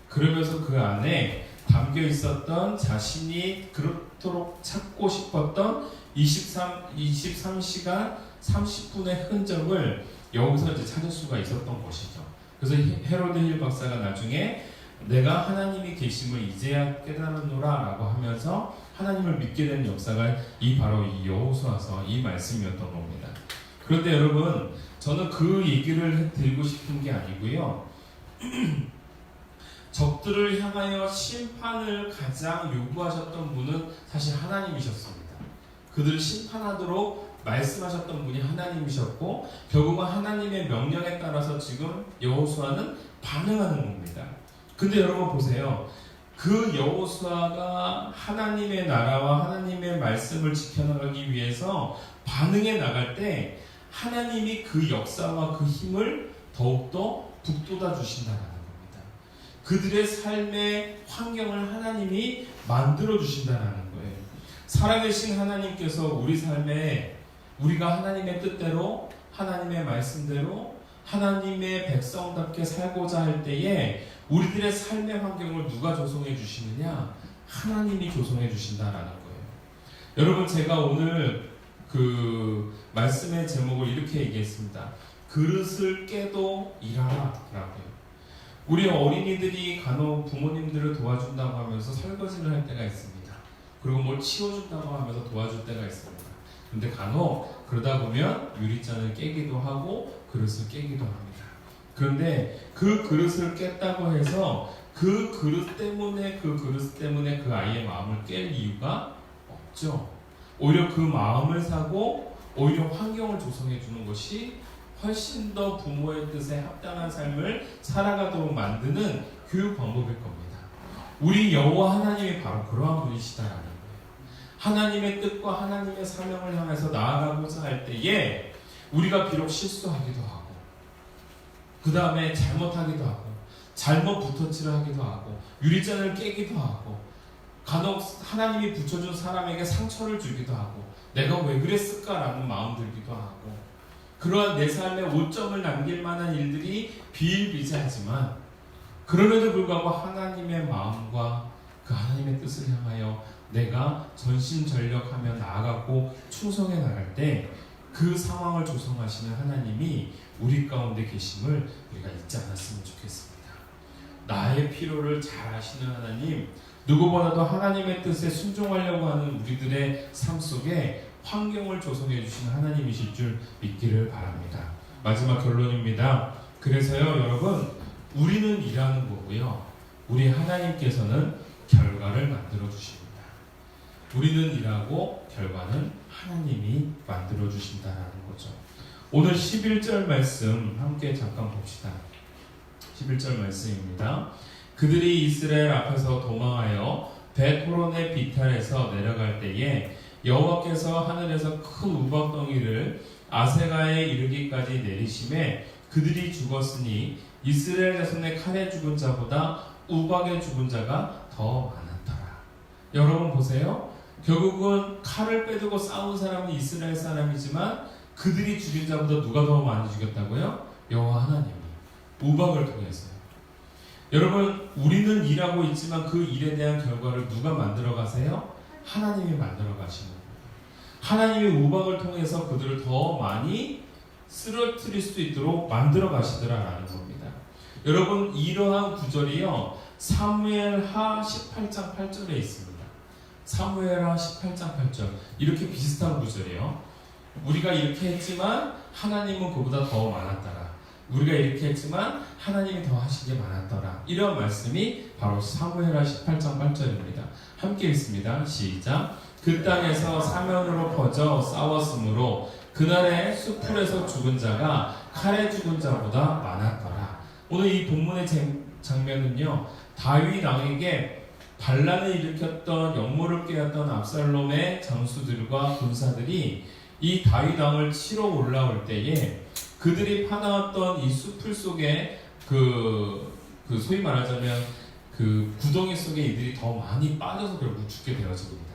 Speaker 1: 그러면서 그 안에 담겨 있었던 자신이 그렇도록 찾고 싶었던 23시간 30분의 흔적을 여기서 이제 찾을 수가 있었던 것이죠. 그래서 헤로드 힐 박사가 나중에 내가 하나님이 계심을 이제야 깨달았노라 라고 하면서 하나님을 믿게 된 역사가 바로 이 여호수아서 이 말씀이었던 겁니다. 그런데 여러분, 저는 그 얘기를 드리고 싶은 게 아니고요, 적들을 향하여 심판을 가장 요구하셨던 분은 사실 하나님이셨습니다. 그들을 심판하도록 말씀하셨던 분이 하나님이셨고, 결국은 하나님의 명령에 따라서 지금 여호수아는 반응하는 겁니다. 근데 여러분 보세요. 그 여호수아가 하나님의 나라와 하나님의 말씀을 지켜나가기 위해서 반응해 나갈 때 하나님이 그 역사와 그 힘을 더욱더 북돋아 주신다는 겁니다. 그들의 삶의 환경을 하나님이 만들어 주신다는 거예요. 살아계신 하나님께서 우리 삶에 우리가 하나님의 뜻대로, 하나님의 말씀대로, 하나님의 백성답게 살고자 할 때에 우리들의 삶의 환경을 누가 조성해 주시느냐? 하나님이 조성해 주신다라는 거예요. 여러분, 제가 오늘 그 말씀의 제목을 이렇게 얘기했습니다. 그릇을 깨도 일하라 라고요. 우리 어린이들이 간혹 부모님들을 도와준다고 하면서 설거지를 할 때가 있습니다. 그리고 뭘 치워준다고 하면서 도와줄 때가 있습니다. 근데 간혹 그러다 보면 유리잔을 깨기도 하고 그릇을 깨기도 합니다. 그런데 그 그릇을 깼다고 해서 그 그릇 때문에 그 아이의 마음을 깰 이유가 없죠. 오히려 그 마음을 사고 오히려 환경을 조성해 주는 것이 훨씬 더 부모의 뜻에 합당한 삶을 살아가도록 만드는 교육 방법일 겁니다. 우리 여호와 하나님이 바로 그러한 분이시다라는 거예요. 하나님의 뜻과 하나님의 사명을 향해서 나아가고자 할 때에 우리가 비록 실수하기도 하고 그 다음에 잘못하기도 하고 잘못 붙어치를 하기도 하고 유리잔을 깨기도 하고 간혹 하나님이 붙여준 사람에게 상처를 주기도 하고 내가 왜 그랬을까라는 마음 들기도 하고 그러한 내 삶에 오점을 남길 만한 일들이 비일비재하지만 그럼에도 불구하고 하나님의 마음과 그 하나님의 뜻을 향하여 내가 전심전력하며 나아가고 충성해 나갈 때 그 상황을 조성하시는 하나님이 우리 가운데 계심을 우리가 잊지 않았으면 좋겠습니다. 나의 필요를 잘 아시는 하나님, 누구보다도 하나님의 뜻에 순종하려고 하는 우리들의 삶 속에 환경을 조성해 주시는 하나님이실 줄 믿기를 바랍니다. 마지막 결론입니다. 그래서요 여러분, 우리는 일하는 거고요, 우리 하나님께서는 결과를 만들어 주십니다. 우리는 일하고 결과는 하나님이 만들어 주신다라는 거죠. 오늘 11절 말씀 함께 잠깐 봅시다. 11절 말씀입니다. 그들이 이스라엘 앞에서 도망하여 벳호론의 비탈에서 내려갈 때에 여호와께서 하늘에서 큰 우박덩이를 아세가에 이르기까지 내리심에 그들이 죽었으니 이스라엘 자손의 칼에 죽은 자보다 우박에 죽은 자가 더 많았더라. 여러분 보세요. 결국은 칼을 빼두고 싸운 사람은 이스라엘 사람이지만 그들이 죽인 자보다 누가 더 많이 죽였다고요? 여호와 하나님이 우박을 통해서요. 여러분, 우리는 일하고 있지만 그 일에 대한 결과를 누가 만들어 가세요? 하나님이 만들어 가시는 거예요. 하나님이 우박을 통해서 그들을 더 많이 쓰러뜨릴 수 있도록 만들어 가시더라라는 겁니다. 여러분, 이러한 구절이요 사무엘하 18장 8절에 있습니다. 사무엘하 18장 8절, 이렇게 비슷한 구절이에요. 우리가 이렇게 했지만 하나님은 그보다 더 많았더라. 우리가 이렇게 했지만 하나님이 더 하신 게 많았더라. 이런 말씀이 바로 사무엘하 18장 8절입니다. 함께 읽습니다. 시작. 그 땅에서 사면으로 퍼져 싸웠으므로 그날의 수풀에서 죽은 자가 칼에 죽은 자보다 많았더라. 오늘 이 본문의 장면은요, 다윗 왕에게 반란을 일으켰던, 역모를 깨었던 압살롬의 장수들과 군사들이 이 다윗 왕을 치러 올라올 때에 그들이 파나왔던 이 수풀 속에 그 소위 말하자면 그 구덩이 속에 이들이 더 많이 빠져서 결국 죽게 되어집니다.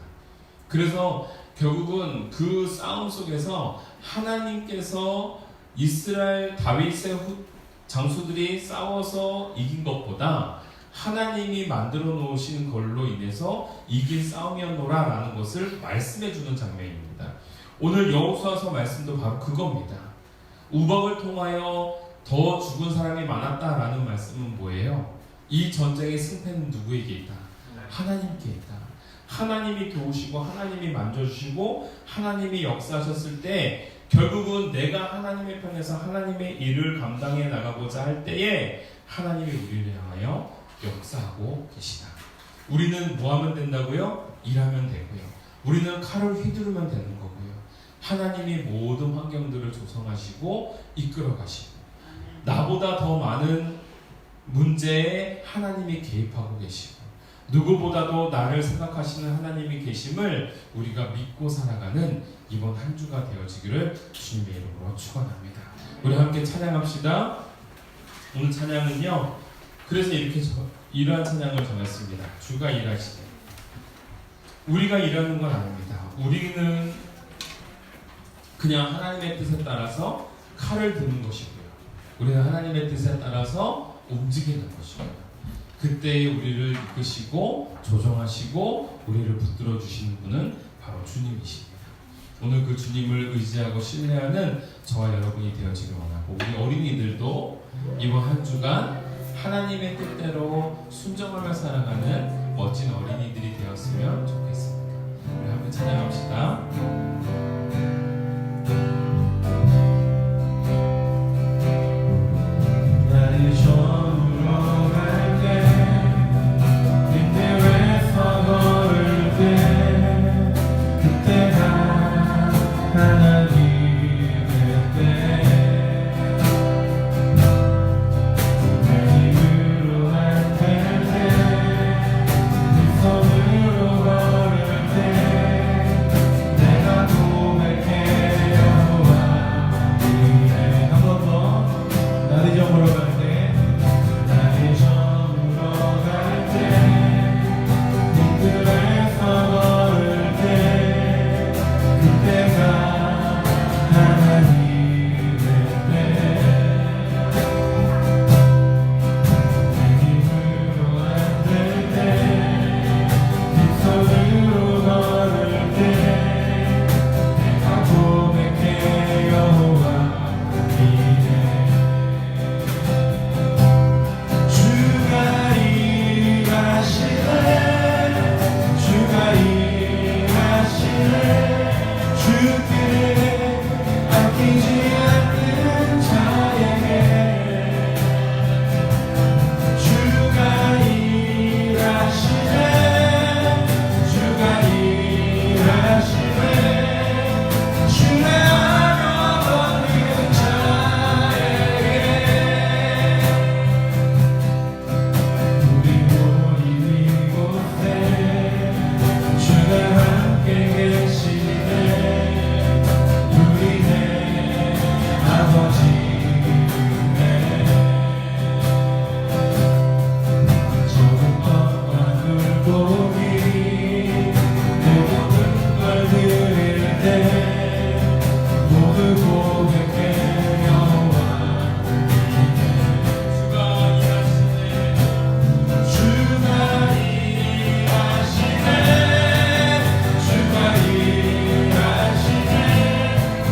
Speaker 1: 그래서 결국은 그 싸움 속에서 하나님께서 이스라엘 다윗의 장수들이 싸워서 이긴 것보다 하나님이 만들어 놓으신 걸로 인해서 이긴 싸움이었노라 라는 것을 말씀해 주는 장면입니다. 오늘 여호수아서 말씀도 바로 그겁니다. 우박을 통하여 더 죽은 사람이 많았다라는 말씀은 뭐예요? 이 전쟁의 승패는 누구에게 있다? 하나님께 있다. 하나님이 도우시고 하나님이 만져주시고 하나님이 역사하셨을 때 결국은 내가 하나님의 편에서 하나님의 일을 감당해 나가고자 할 때에 하나님이 우리를 향하여 역사하고 계시다. 우리는 뭐 하면 된다고요? 일하면 되고요. 우리는 칼을 휘두르면 되는 거고요. 하나님이 모든 환경들을 조성하시고 이끌어 가시고 나보다 더 많은 문제에 하나님이 개입하고 계시고 누구보다도 나를 생각하시는 하나님이 계심을 우리가 믿고 살아가는 이번 한 주가 되어지기를 주님의 이름으로 축원합니다. 우리 함께 찬양합시다. 오늘 찬양은요, 그래서 이렇게 이러한 찬양을 정했습니다. 주가 일하시네. 우리가 일하는 건 아닙니다. 우리는 그냥 하나님의 뜻에 따라서 칼을 드는 것이고요. 우리는 하나님의 뜻에 따라서 움직이는 것이고요. 그때에 우리를 이끄시고 조정하시고 우리를 붙들어 주시는 분은 바로 주님이십니다. 오늘 그 주님을 의지하고 신뢰하는 저와 여러분이 되어지길 원하고 우리 어린이들도 이번 한 주간 하나님의 뜻대로 순종하며 살아가는 멋진 어린이들이 되었으면 좋겠습니다. 우리 함께 찬양합시다.
Speaker 4: 나의 손으로 갈게 빈 대에서 걸을 때 편의점으로 갈 때, 편의점으로 갈 때, 빈들에서 걸을 때, 그때가 하나님의 때. 내 힘으로 안 될 때, 빈손으로 걸을 때, 내가 고백해 여호와 주가 일하시네, 주가 일하시네, 주께 아끼지 않는 자에게 주가 일하시네, 주가 일하시네, 신뢰하며 걷는 자에게 우리 모인 이곳에 주가 함께 계시네, 우리네 아버지네. 적은 것과 물고기 내 모든 걸 드릴 때 모두 고백해 여호와 주가 일하시네, 주가 일하시네, 주가 일하시네,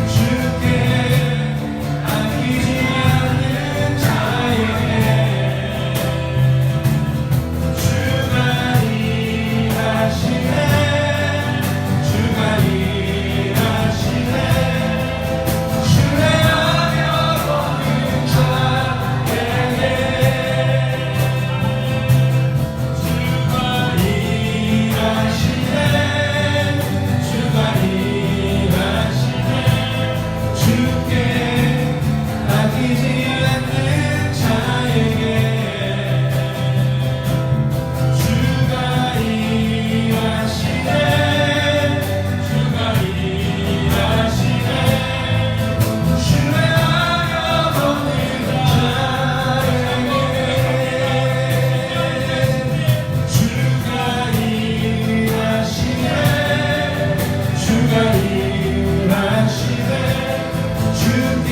Speaker 4: 주께 아끼지 않는 자에게 주가 일하시네, 주가 일하시네, 신뢰하며 걷는 자에게 주가 일하시네, 주가 일하시네, 주께 아끼지 않는 자에게 주가 일하시네, 주가 일하시네, 신뢰하며 걷는 자에게 주가 일하시네, 주가 일하시네, 주께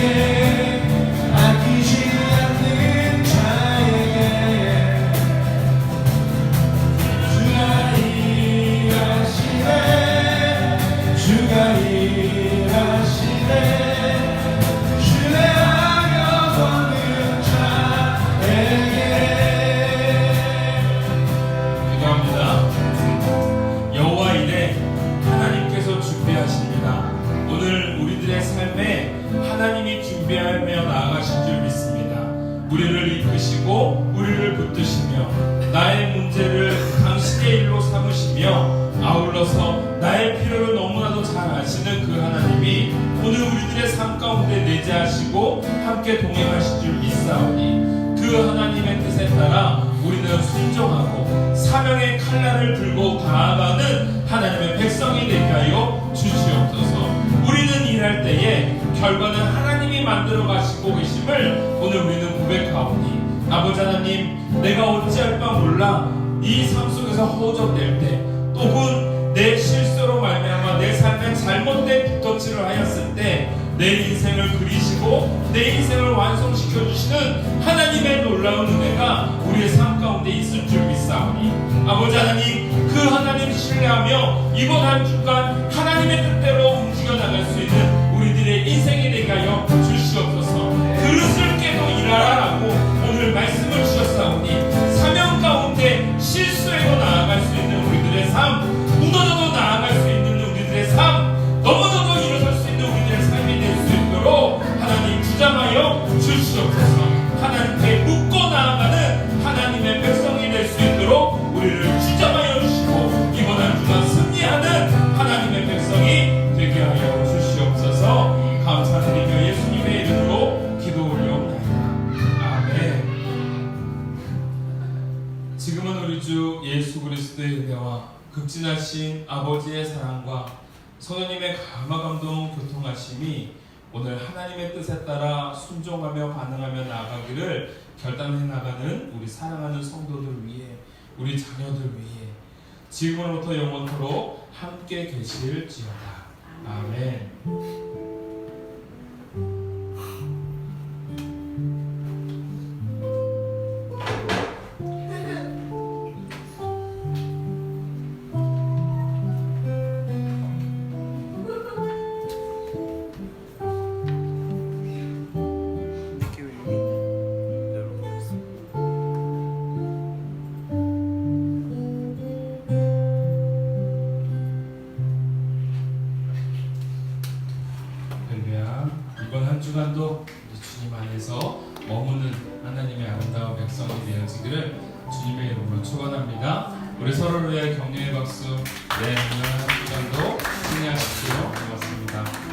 Speaker 4: 아끼지 않는 자에게 주가 일하시네, 주가 일하시네, 신뢰하며 걷는 자에게.
Speaker 1: 기도합니다. 여호와 이레 하나님께서 준비하십니다. 오늘 우리들의 삶에 하나님이 준비하며 나아가신 줄 믿습니다. 우리를 이끄시고 우리를 붙드시며 나의 문제를 당신의 일로 삼으시며 아울러서 나의 필요를 너무나도 잘 아시는 그 하나님이 오늘 우리들의 삶 가운데 내재하시고 함께 동행하실 줄 믿사오니 그 하나님의 뜻에 따라 우리는 순종하고 사명의 칼날을 들고 나아가는 하나님의 백성이 되게 하여 주시옵소서. 우리는 일할 때에 결과는 하나님이 만들어 가시고 계심을 오늘 우리는 고백하오니 아버지 하나님, 내가 어찌할 바 몰라 이 삶 속에서 허우적될 때 또는 내 실수로 말미암아 내 삶에 잘못된 빚더치를 하였을 때 내 인생을 그리시고 내 인생을 완성시켜 주시는 하나님의 놀라운 은혜가 우리의 삶 가운데 있을 줄 믿사오니 아버지 하나님, 그 하나님 신뢰하며 이번 한 주간 하나님의 뜻대로 움직여 나갈 수 있는 우리들의 인생이 되게 하여 주시옵소서. 그릇을 깨도 일하라라고 오늘 말씀을 주셨사오니 사명 가운데 실수해도 나아갈 수 있는 우리들의 삶, 무너져도 나아갈 수 있는 우리들의 삶, 넘어져도 일어설 수 있는 우리들의 삶이 될 수 있도록 하나님 주장하여 주시옵소서. 하나님께 묻고 나아가는 하나님의 백성이 될 수 있도록 우리를 주장하여 주시고 이번 한 주간 승리하는 하나님의 백성이 되게 하여 주시옵소서. 감사드리며 예수님의 이름으로 기도 올려옵나이다. 아멘. 지금은 우리 주 예수 그리스도의 은혜와 극진하신 아버지의 사랑과 성령님의 감화감동 교통하심이 오늘 하나님의 뜻에 따라 순종하며 반응하며 나아가기를 되어지기를 결단해 나가는 우리 사랑하는 성도들 위해, 우리 자녀들 위해 지금으로부터 영원토록 함께 계실지어다. 아멘. 할렐루야. 이번 한 주간도 우리 주님 안에서 머무는 하나님의 아름다운 백성이 되어지기를 주님의 이름으로 축원합니다. 우리 서로를 위해 격려의 박수. 네, 오늘 한 주간도 승리하십시오. 고맙습니다.